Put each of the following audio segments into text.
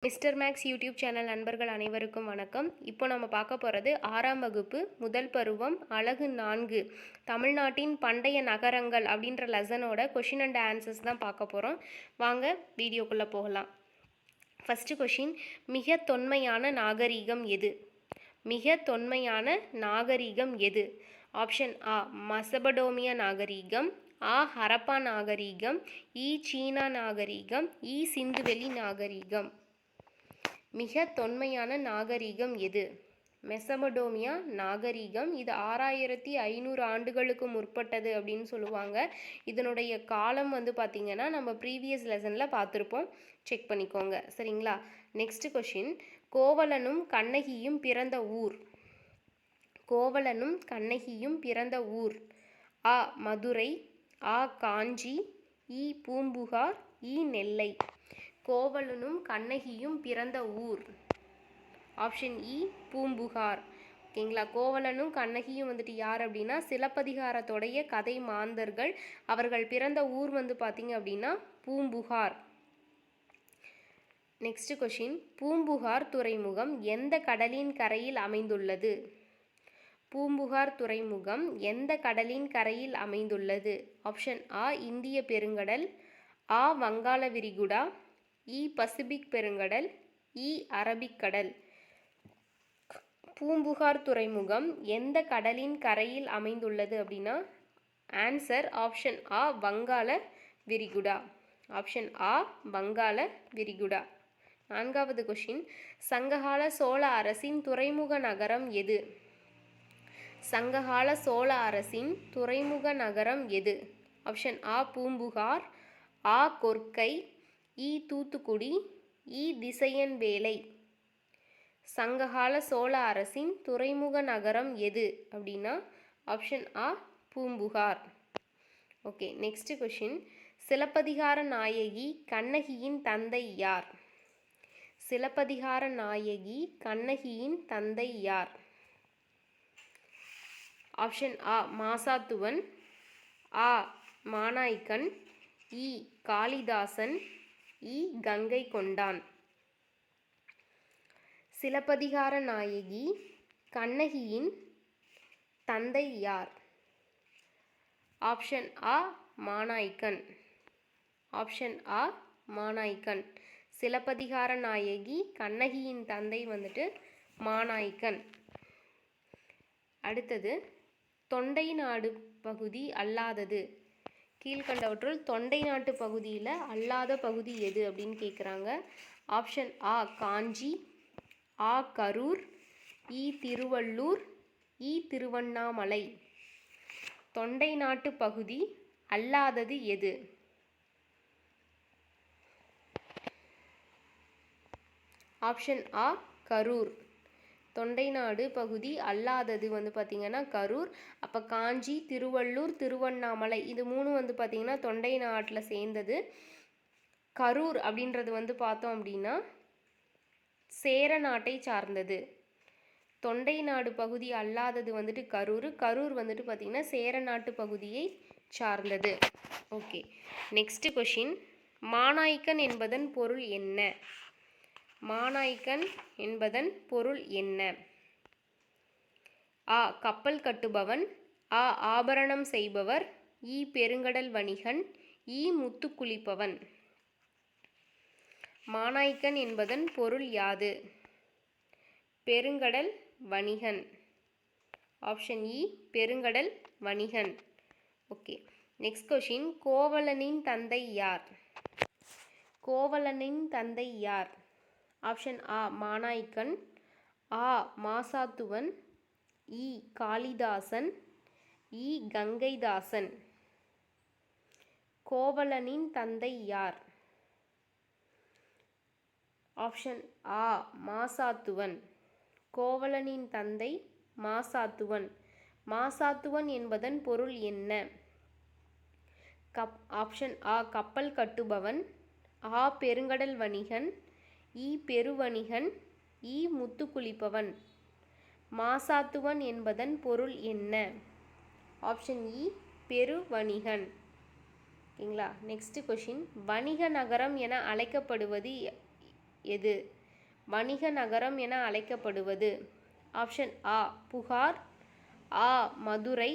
Mister maths YouTube channel நண்பர்கள் அனைவருக்கும் வணக்கம். இப்போ நம்ம பார்க்க போகிறது 6ஆம் வகுப்பு முதல் பருவம் அலகு 4 தமிழ்நாட்டின் பண்டைய நகரங்கள் அப்படின்ற லெசனோட கொஷின் அண்ட் ஆன்சர்ஸ் தான் பார்க்க போகிறோம். வாங்க வீடியோக்குள்ளே போகலாம். ஃபஸ்ட்டு கொஷின், மிக தொன்மையான நாகரீகம் எது? மிக தொன்மையான நாகரீகம் எது? ஆப்ஷன் ஆ மெசபடோமியா நாகரீகம், ஆ ஹரப்பா நாகரீகம், இ சீனா நாகரீகம், இ சிந்துவெளி நாகரீகம். மிக தொன்மையான நாகரீகம் எது? மெசபடோமியா நாகரீகம். இது 6500 ஆண்டுகளுக்கு முற்பட்டது அப்படின்னு சொல்லுவாங்க. இதனுடைய காலம் பார்த்திங்கன்னா நம்ம ப்ரீவியஸ் லெசனில் பார்த்துருப்போம், செக் பண்ணிக்கோங்க சரிங்களா. நெக்ஸ்ட் கொஷின், கோவலனும் கண்ணகியும் பிறந்த ஊர். கோவலனும் கண்ணகியும் பிறந்த ஊர். ஆ மதுரை, ஆ காஞ்சி, இ பூம்புகார், இ நெல்லை. கோவலனும் கண்ணகியும் பிறந்த ஊர். ஆப்ஷன் இ பூம்புகார். ஓகேங்களா. கோவலனும் கண்ணகியும் யார் அப்படின்னா சிலப்பதிகாரத்தோடைய கதை மாந்தர்கள். அவர்கள் பிறந்த ஊர் பார்த்திங்க அப்படின்னா பூம்புகார். நெக்ஸ்ட் கொஷின், பூம்புகார் துறைமுகம் எந்த கடலின் கரையில் அமைந்துள்ளது? பூம்புகார் துறைமுகம் எந்த கடலின் கரையில் அமைந்துள்ளது? ஆப்ஷன் ஆ இந்திய பெருங்கடல், ஆ வங்காள விரிகுடா, இ பசிபிக் பெருங்கடல், இ அரபிக்கடல். பூம்புகார் துறைமுகம் எந்த கடலின் கரையில் அமைந்துள்ளது அப்படின்னா ஆன்சர் ஆப்ஷன் ஆ வங்காள விரிகுடா. ஆப்ஷன் ஆ வங்காள விரிகுடா. 4வது கொஷின், சங்ககால சோழ அரசின் துறைமுக நகரம் எது? சங்ககால சோழ அரசின் துறைமுக நகரம் எது? ஆப்ஷன் ஆ பூம்புகார், ஆ கொர்க்கை, இ தூத்துக்குடி, இ திசையன்வேலை. சங்ககால சோழ அரசின் துறைமுக நகரம் எது அப்படின்னா ஆப்ஷன் ஆ பூம்புகார். ஓகே. நெக்ஸ்ட் கொஷின், சிலப்பதிகார நாயகி கண்ணகியின் தந்தை யார்? சிலப்பதிகார நாயகி கண்ணகியின் தந்தை யார்? ஆப்ஷன் ஆ மாசாத்துவன், ஆ மானாய்க்கன், இ காளிதாசன், இ கங்கை கொண்டான். சிலப்பதிகார நாயகி கண்ணகியின் தந்தை யார்? ஆப்ஷன் ஆ மானாய்க்கன். ஆப்ஷன் ஆ மானாய்க்கன். சிலப்பதிகார நாயகி கண்ணகியின் தந்தை மானாய்க்கன். அடுத்தது, தொண்டை நாடு பகுதி அல்லாதது. கீழ்கண்டவற்றுள் தொண்டை நாட்டு பகுதியில் அல்லாத பகுதி எது அப்படின்னு கேட்குறாங்க. ஆப்ஷன் ஆ காஞ்சி, ஆ கரூர், இ திருவள்ளூர், இ திருவண்ணாமலை. தொண்டை நாட்டு பகுதி அல்லாதது எது? ஆப்ஷன் ஆ கரூர். தொண்டை நாடு பகுதி அல்லாதது பார்த்திங்கன்னா கரூர். அப்போ காஞ்சி, திருவள்ளூர், திருவண்ணாமலை இது மூணு பார்த்திங்கன்னா தொண்டை நாட்டில் சேர்ந்தது. கரூர் அப்படின்றது பார்த்தோம் அப்படின்னா சேர நாட்டை சார்ந்தது. தொண்டை நாடு பகுதி அல்லாதது கரூர். கரூர் பார்த்திங்கன்னா சேர நாட்டு பகுதியை சார்ந்தது. ஓகே. நெக்ஸ்ட் கொஷின், மானாய்க்கன் என்பதன் பொருள் என்ன? மானாய்க்கன் என்பதன் பொருள் என்ன? ஆ கப்பல் கட்டுபவன், ஆ ஆபரணம் செய்பவர், இ பெருங்கடல் வணிகன், இ முத்து குளிப்பவன். மானாய்க்கன் என்பதன் பொருள் யாது? பெருங்கடல் வணிகன். ஆப்ஷன் இ பெருங்கடல் வணிகன். ஓகே. நெக்ஸ்ட் கொஷின், கோவலனின் தந்தை யார்? கோவலனின் தந்தை யார்? ஆப்ஷன் ஆ மானாய்க்கன், ஆ மாசாத்துவன், இ காளிதாசன், இ கங்கைதாசன். கோவலனின் தந்தை யார்? ஆப்ஷன் ஆ மாசாத்துவன். கோவலனின் தந்தை மாசாத்துவன். மாசாத்துவன் என்பதன் பொருள் என்ன? ஆப்ஷன் ஆ கப்பல் கட்டுபவன், ஆ பெருங்கடல் வணிகன், இ பெருவணிகன், இ முத்து குளிப்பவன். மாசாத்துவன் என்பதன் பொருள் என்ன? ஆப்ஷன் இ பெருவணிகன். ஓகேங்களா. நெக்ஸ்ட் கொஷின், வணிக நகரம் என அழைக்கப்படுவது எது? வணிக நகரம் என அழைக்கப்படுவது? ஆப்ஷன் ஆ புகார், ஆ மதுரை,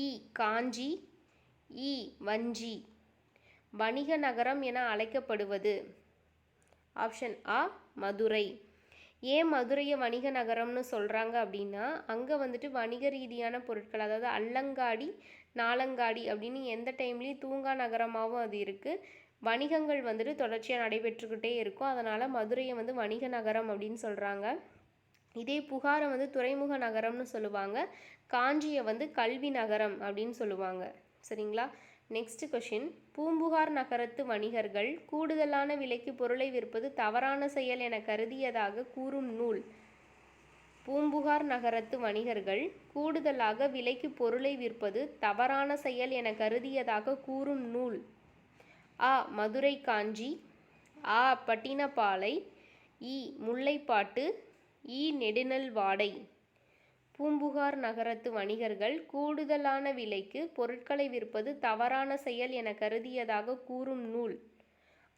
இ காஞ்சி, இ வஞ்சி. வணிக நகரம் என அழைக்கப்படுவது? ஆப்ஷன் ஆ மதுரை. ஏன் மதுரையை வணிக நகரம்னு சொல்கிறாங்க அப்படின்னா அங்கே வந்துட்டு வணிக ரீதியான பொருட்கள், அதாவது அல்லங்காடி நாலங்காடி அப்படின்னு எந்த டைம்லேயும் தூங்கா நகரமாகவும் அது இருக்குது. வணிகங்கள் வந்துட்டு தொடர்ச்சியாக நடைபெற்றுக்கிட்டே இருக்கும். அதனால் மதுரையை வந்து வணிக நகரம் அப்படின்னு சொல்கிறாங்க. இதே புகாரை வந்து துறைமுக நகரம்னு சொல்லுவாங்க. காஞ்சியை வந்து கல்வி நகரம் அப்படின்னு சொல்லுவாங்க. சரிங்களா? நெக்ஸ்ட் கொஷின், பூம்புகார் நகரத்து வணிகர்கள் கூடுதலான விலைக்கு பொருளை விற்பது தவறான செயல் என கருதியதாக கூறும் நூல்? பூம்புகார் நகரத்து வணிகர்கள் கூடுதலாக விலைக்கு பொருளை விற்பது தவறான செயல் என கருதியதாக கூறும் நூல்? ஆ மதுரை காஞ்சி, ஆ பட்டினப்பாலை, இ முல்லைப்பாட்டு, இ நெடுநல் வாடை. பூம்புகார் நகரத்து வணிகர்கள் கூடுதலான விலைக்கு பொருட்களை விற்பது தவறான செயல் என கருதியதாக கூறும் நூல்?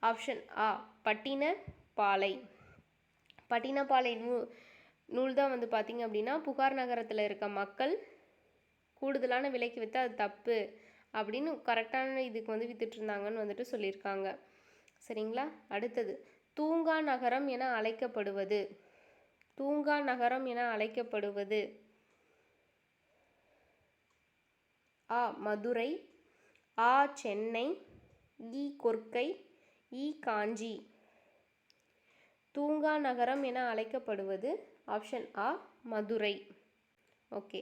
ஆப்ஷன் ஆ பட்டினப்பாலை. பட்டினப்பாலை நூல் தான் வந்து பார்த்திங்க அப்படின்னா புகார் நகரத்தில் இருக்க மக்கள் கூடுதலான விலைக்கு விற்றா அது தப்பு அப்படின்னு கரெக்டான இதுக்கு வந்து வித்துட்டு இருந்தாங்கன்னு வந்துட்டு சொல்லியிருக்காங்க. சரிங்களா? அடுத்தது, தூங்கா நகரம் என அழைக்கப்படுவது? தூங்கா நகரம் என அழைக்கப்படுவது? ஆ மதுரை, ஆ சென்னை, இ கொர்க்கை, இ காஞ்சி. தூங்கா நகரம் என அழைக்கப்படுவது ஆப்ஷன் ஆ மதுரை. ஓகே,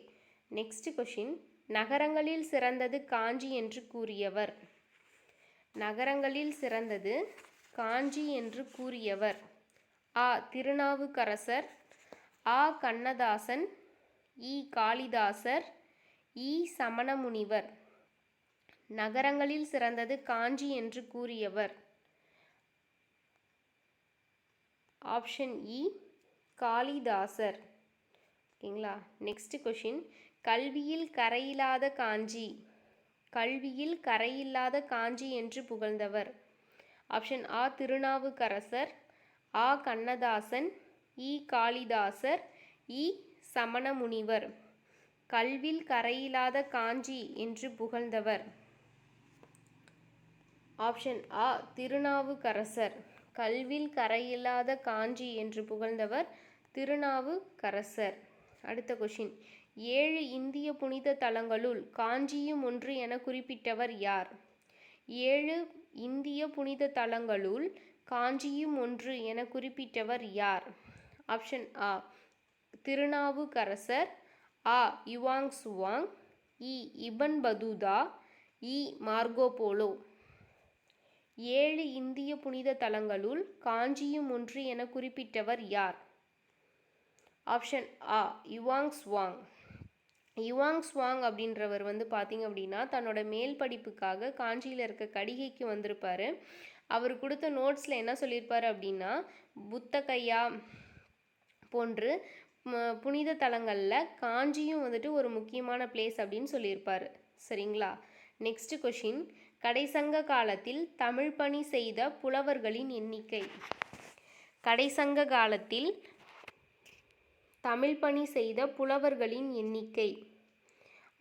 நெக்ஸ்ட் கொஷின், நகரங்களில் சிறந்தது காஞ்சி என்று கூறியவர்? நகரங்களில் சிறந்தது காஞ்சி என்று கூறியவர்? ஆ திருநாவுக்கரசர், ஆ கண்ணதாசன், இ காளிதாசர், இ சமணமுனிவர். நகரங்களில் சிறந்தது காஞ்சி என்று கூறியவர்? ஆப்ஷன் இ காளிதாசர். ஓகேங்களா? நெக்ஸ்ட் கொஷின், கல்வியில் கரையில்லாத காஞ்சி, கல்வியில் கரையில்லாத காஞ்சி என்று புகழ்ந்தவர்? ஆப்ஷன் ஆ திருநாவுக்கரசர், ஆ கண்ணதாசன், இ காளிதாசர், இ சமணமுனிவர். கல்வில் கரையில்லாத காஞ்சி என்று புகழ்ந்தவர்? ஆப்ஷன் ஆ திருநாவுக்கரசர். கல்வில் கரையில்லாத காஞ்சி என்று புகழ்ந்தவர் திருநாவுக்கரசர். அடுத்த கொஷின், 7 இந்திய புனித தலங்களுள் காஞ்சியும் ஒன்று என குறிப்பிட்டவர் யார்? 7 இந்திய புனித தலங்களுள் காஞ்சியும் ஒன்று என குறிப்பிட்டவர் யார்? ஆப்ஷன் ஆ திருநாவுக்கரசர், ஆ யுவாங் சுவாங், இ இபன் பதூதா, இ மார்கோபோலோ. 7 இந்திய புனித தலங்களுள் காஞ்சியும் ஒன்று என குறிப்பிட்டவர் யார்? ஆப்ஷன் ஆ யுவாங் சுவாங். யுவாங் சுவாங் அப்படின்றவர் வந்து பார்த்திங்க அப்படின்னா தன்னோட மேல் படிப்புக்காக காஞ்சியில் இருக்க கடிகைக்கு வந்திருப்பார். அவர் கொடுத்த நோட்ஸில் என்ன சொல்லியிருப்பார் அப்படின்னா, புத்தகையா போன்று புனித தலங்களில் காஞ்சியும் வந்துட்டு ஒரு முக்கியமான பிளேஸ் அப்படின்னு சொல்லியிருப்பார். சரிங்களா? நெக்ஸ்ட் கொஷின், கடைசங்க காலத்தில் தமிழ் பணி செய்த புலவர்களின் எண்ணிக்கை? கடைசங்க காலத்தில் தமிழ் பணி செய்த புலவர்களின் எண்ணிக்கை?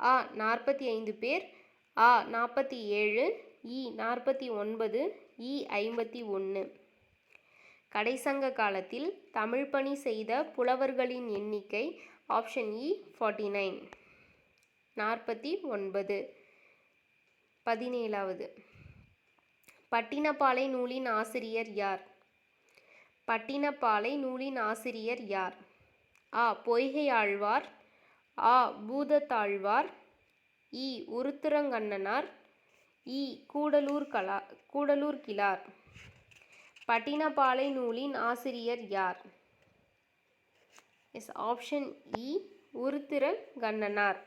ஆ 45 பேர், ஆ 47, இ 49, இ 51. கடைசங்க காலத்தில் தமிழ் பணி செய்த புலவர்களின் எண்ணிக்கை ஆப்ஷன் இ 49, 49. 17வது, பட்டினப்பாலை நூலின் ஆசிரியர் யார்? பட்டினப்பாலை நூலின் ஆசிரியர் யார்? ஆ பொய்கை ஆழ்வார், ஆ பூதத்தாழ்வார், இ உருத்திரங்கண்ணனார், இ கூடலூர் கிழார். பட்டினப்பாலை நூலின் ஆசிரியர் யார்? எஸ் ஆப்ஷன் இ உருத்திரங்கண்ணனார்.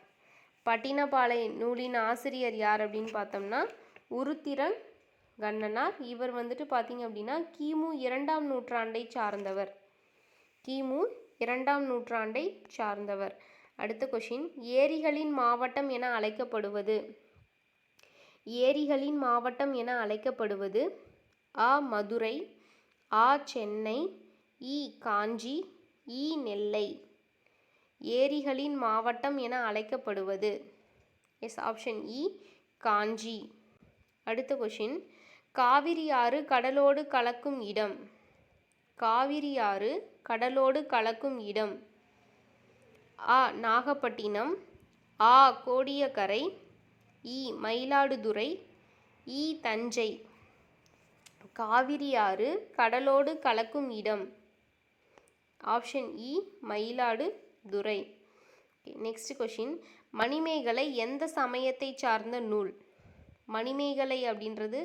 பட்டினப்பாலை நூலின் ஆசிரியர் யார் அப்படின்னு பார்த்தோம்னா உருத்திரங்கண்ணனார். இவர் வந்துட்டு பார்த்திங்க அப்படின்னா கிமு 2ஆம் நூற்றாண்டை சார்ந்தவர். கிமு 2ஆம் நூற்றாண்டை சார்ந்தவர். அடுத்த கொஷின், ஏரிகளின் மாவட்டம் என அழைக்கப்படுவது? ஏரிகளின் மாவட்டம் என அழைக்கப்படுவது? ஆ மதுரை, ஆ சென்னை, இ காஞ்சி, இ நெல்லை. ஏரிகளின் மாவட்டம் என அழைக்கப்படுவது. எஸ், ஆப்ஷன் இ காஞ்சி. அடுத்த கொஷின், காவிரி ஆறு கடலோடு கலக்கும் இடம். காவிரி ஆறு கடலோடு கலக்கும் இடம். அ நாகப்பட்டினம், ஆ கோடியக்கரை, இ மயிலாடுதுறை, இ தஞ்சை. காவிரி ஆறு கடலோடு கலக்கும் இடம். ஆப்ஷன் இ மயிலாடுதுறை. நெக்ஸ்ட் கொஷின், மணிமேகலை எந்த சமயத்தை சார்ந்த நூல்? மணிமேகலை அப்படின்றது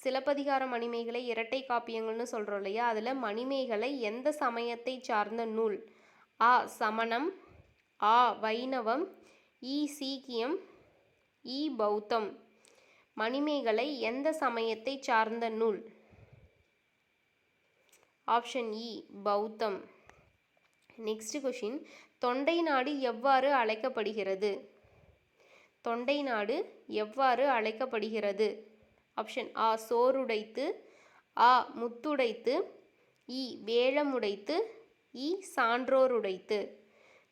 சிலப்பதிகார மணிமேகலை, இரட்டை காப்பியங்கள்னு சொல்கிறோம் இல்லையா, அதில் மணிமேகலை எந்த சமயத்தை சார்ந்த நூல்? அ சமணம், ஆ வைணவம், இ சீக்கியம், இ பௌத்தம். மணிமேகலை எந்த சமயத்தை சார்ந்த நூல்? ஆப்ஷன் இ பௌத்தம். நெக்ஸ்ட் கொஷின், தொண்டை நாடு எவ்வாறு அழைக்கப்படுகிறது? தொண்டை நாடு எவ்வாறு அழைக்கப்படுகிறது? ஆப்ஷன் ஆ சோறுடைத்து, ஆ முத்துடைத்து, இ வேழமுடைத்து, இ சான்றோருடைத்து.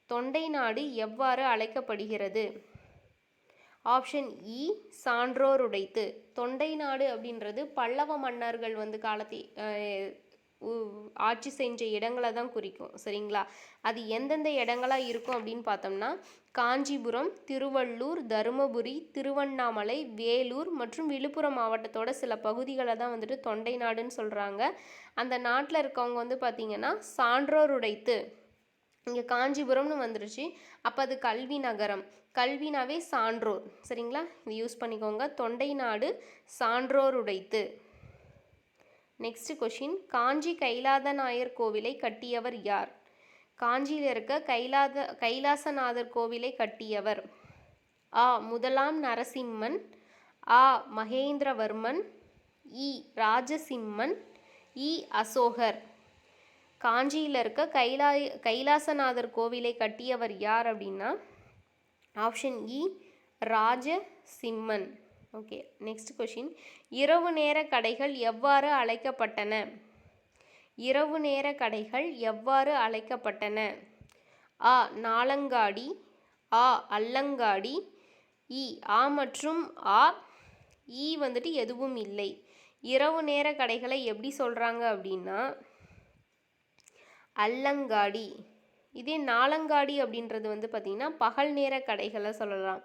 தொண்டை நாடு எவ்வாறு அழைக்கப்படுகிறது? ஆப்ஷன் இ சான்றோருடைத்து. தொண்டை நாடு அப்படின்றது பல்லவ மன்னர்கள் காலத்தை ஆட்சி செஞ்ச இடங்களை தான் குறிக்கும். சரிங்களா? அது எந்தெந்த இடங்களாக இருக்கும் அப்படின்னு பார்த்தோம்னா, காஞ்சிபுரம், திருவள்ளூர், தருமபுரி, திருவண்ணாமலை, வேலூர் மற்றும் விழுப்புரம் மாவட்டத்தோட சில பகுதிகளை தான் தொண்டை நாடுன்னு சொல்கிறாங்க. அந்த நாட்டில் இருக்கவங்க பார்த்திங்கன்னா சான்றோருடைத்து. இங்கே காஞ்சிபுரம்னு வந்துருச்சு, அப்போ அது கல்வி நகரம். கல்வினாவே சான்றோர். சரிங்களா? இது யூஸ் பண்ணிக்கோங்க. தொண்டை நாடு சான்றோருடைத்து. நெக்ஸ்ட் கொஷின், காஞ்சி கைலாதநாயர் கோவிலை கட்டியவர் யார்? காஞ்சியில் இருக்க கைலாசநாதர் கோவிலை கட்டியவர். ஆ முதலாம் நரசிம்மன், ஆ மகேந்திரவர்மன், இ ராஜசிம்மன், இ அசோகர். காஞ்சியில் இருக்க கைலாசநாதர் கோவிலை கட்டியவர் யார் அப்படின்னா ஆப்ஷன் இ ராஜசிம்மன். ஓகே, நெக்ஸ்ட் கொஷின், இரவு நேர கடைகள் எவ்வாறு அழைக்கப்பட்டன? இரவு நேர கடைகள் எவ்வாறு அழைக்கப்பட்டன? ஆ நாலங்காடி, ஆ அல்லங்காடி, இ ஆ மற்றும் ஆ, இ எதுவும் இல்லை. இரவு நேர கடைகளை எப்படி சொல்கிறாங்க அப்படின்னா அல்லங்காடி. இதே நாலங்காடி அப்படின்றது பார்த்திங்கன்னா பகல் நேர கடைகளை சொல்லலாம்.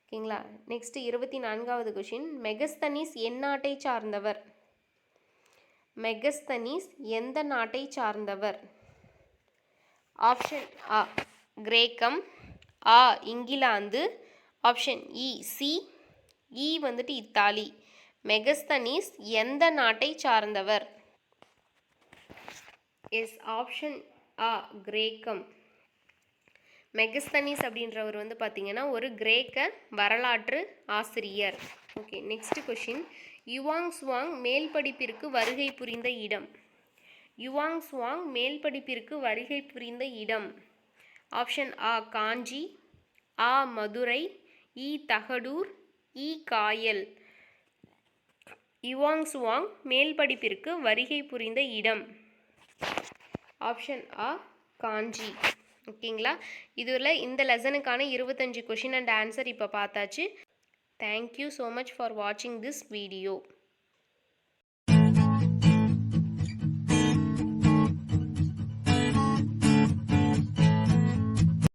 ஓகேங்களா? நெக்ஸ்ட் 24வது கொஷின், மெகஸ்தனிஸ் எந்நாட்டை சார்ந்தவர்? மெகஸ்தனிஸ் எந்த நாட்டை சார்ந்தவர்? ஆப்ஷன் ஆ கிரேக்கம், ஆ இங்கிலாந்து, ஆப்ஷன் இ சி, இ இத்தாலி. மெகஸ்தனிஸ் எந்த நாட்டை சார்ந்தவர்? எஸ், ஆப்ஷன் ஆ கிரேக்கம். மெகஸ்தனிஸ் அப்படின்றவர் பார்த்திங்கன்னா ஒரு கிரேக்க வரலாற்று ஆசிரியர். Okay, next question, Yuan Chuang மேல் படிப்பிற்கு வருகை புரிந்த இடம். யுவாங் சுவாங் மேல் படிப்பிற்கு வருகை புரிந்த இடம். ஆப்ஷன் ஆ காஞ்சி, ஆ மதுரை, இ தகடூர், இ காயல். யுவாங் சுவாங் மேல் படிப்பிற்கு வருகை புரிந்த இடம். ஆப்ஷன் ஆ காஞ்சி. ஓகேங்களா? இதில் இந்த லெசனுக்கான 25 கொஷின் அண்ட் ஆன்சர் இப்போ பார்த்தாச்சு. தேங்க்யூ ஸோ மச் ஃபார் வாட்சிங் திஸ் வீடியோ.